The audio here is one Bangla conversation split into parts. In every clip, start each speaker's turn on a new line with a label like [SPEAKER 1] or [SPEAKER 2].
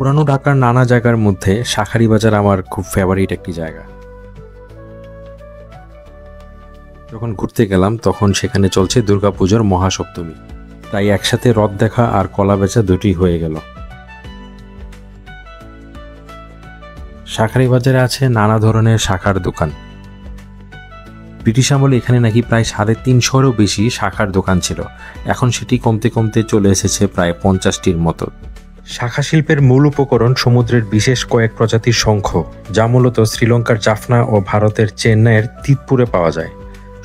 [SPEAKER 1] পুরানো ঢাকার নানা জায়গার মধ্যে শাঁখারী বাজার আমার খুব ফেভারিট একটি জায়গা। যখন ঘুরতে গেলাম তখন সেখানে চলছে দুর্গাপুজোর মহাসপ্তমী, তাই একসাথে রথ দেখা আর কলা বেচা দুটি হয়ে গেল। শাঁখারী বাজারে আছে নানা ধরনের শাখার দোকান। ব্রিটিশ আমলে এখানে নাকি প্রায় 350-এরও বেশি শাখার দোকান ছিল, এখন সেটি কমতে কমতে চলে এসেছে প্রায় 50টির মতো। শাখা শিল্পের মূল উপকরণ সমুদ্রের বিশেষ কয়েক প্রজাতির শঙ্খ, যা মূলত শ্রীলঙ্কার জাফনা ও ভারতের চেন্নাইয়ের তিতপুরে পাওয়া যায়।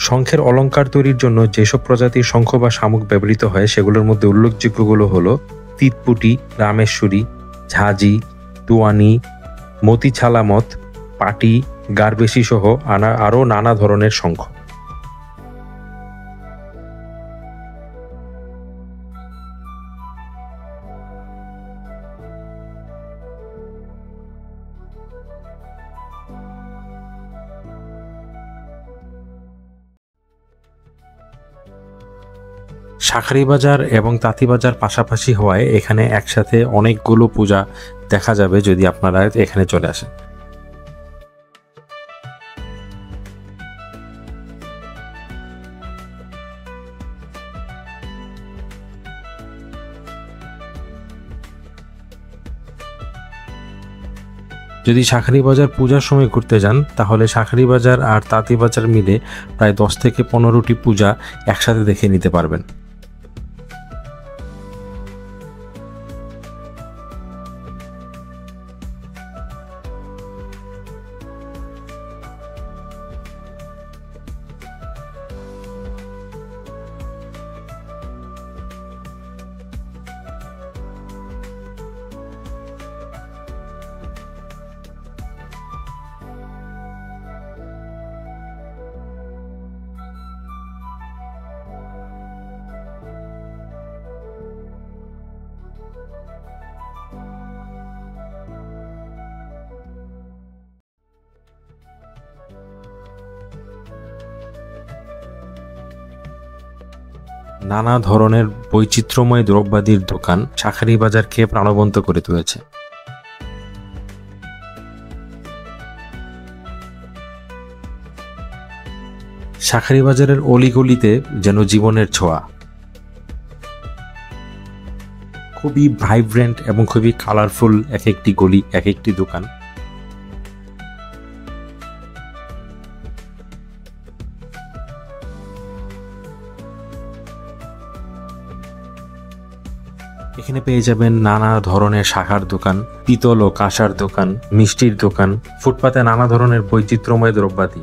[SPEAKER 1] শঙ্খের অলঙ্কার তৈরির জন্য যেসব প্রজাতির শঙ্খ বা শামুক ব্যবহৃত হয় সেগুলোর মধ্যে উল্লেখযোগ্যগুলো হলো তিতপুটি, রামেশ্বরী, ঝাঁজি, তুয়ানি, মতি ছালামত, পাটি, গারবেশি সহ আরও নানা ধরনের শঙ্খ। শাঁখারী বাজার এবং তাঁতীবাজার পাশাপাশি হওয়ায় এখানে একসাথে অনেকগুলো পূজা দেখা যাবে যদি আপনারা এখানে চলে আসেন। যদি শাঁখারী বাজার পূজার সময় ঘুরতে যান তাহলে শাঁখারী বাজার আর তাঁতীবাজার মিলে প্রায় 10 থেকে 15টি পূজা একসাথে দেখে নিতে পারবেন। নানা ধরনের বৈচিত্র্যময় দ্রব্যাদির দোকান শাঁখারী বাজারকে প্রাণবন্ত করে তুলেছে। শাঁখারী বাজারের অলিগলিতে যেন জীবনের ছোঁয়া, খুবই ভাইব্রেন্ট এবং খুবই কালারফুল এক একটি গলি, এক একটি দোকান। এখানে পেয়ে যাবেন নানা ধরনের শাখার দোকান, পিতল ও কাঁসার দোকান, মিষ্টির দোকান, ফুটপাতে নানা ধরনের বৈচিত্র্যময় দ্রব্যাদি।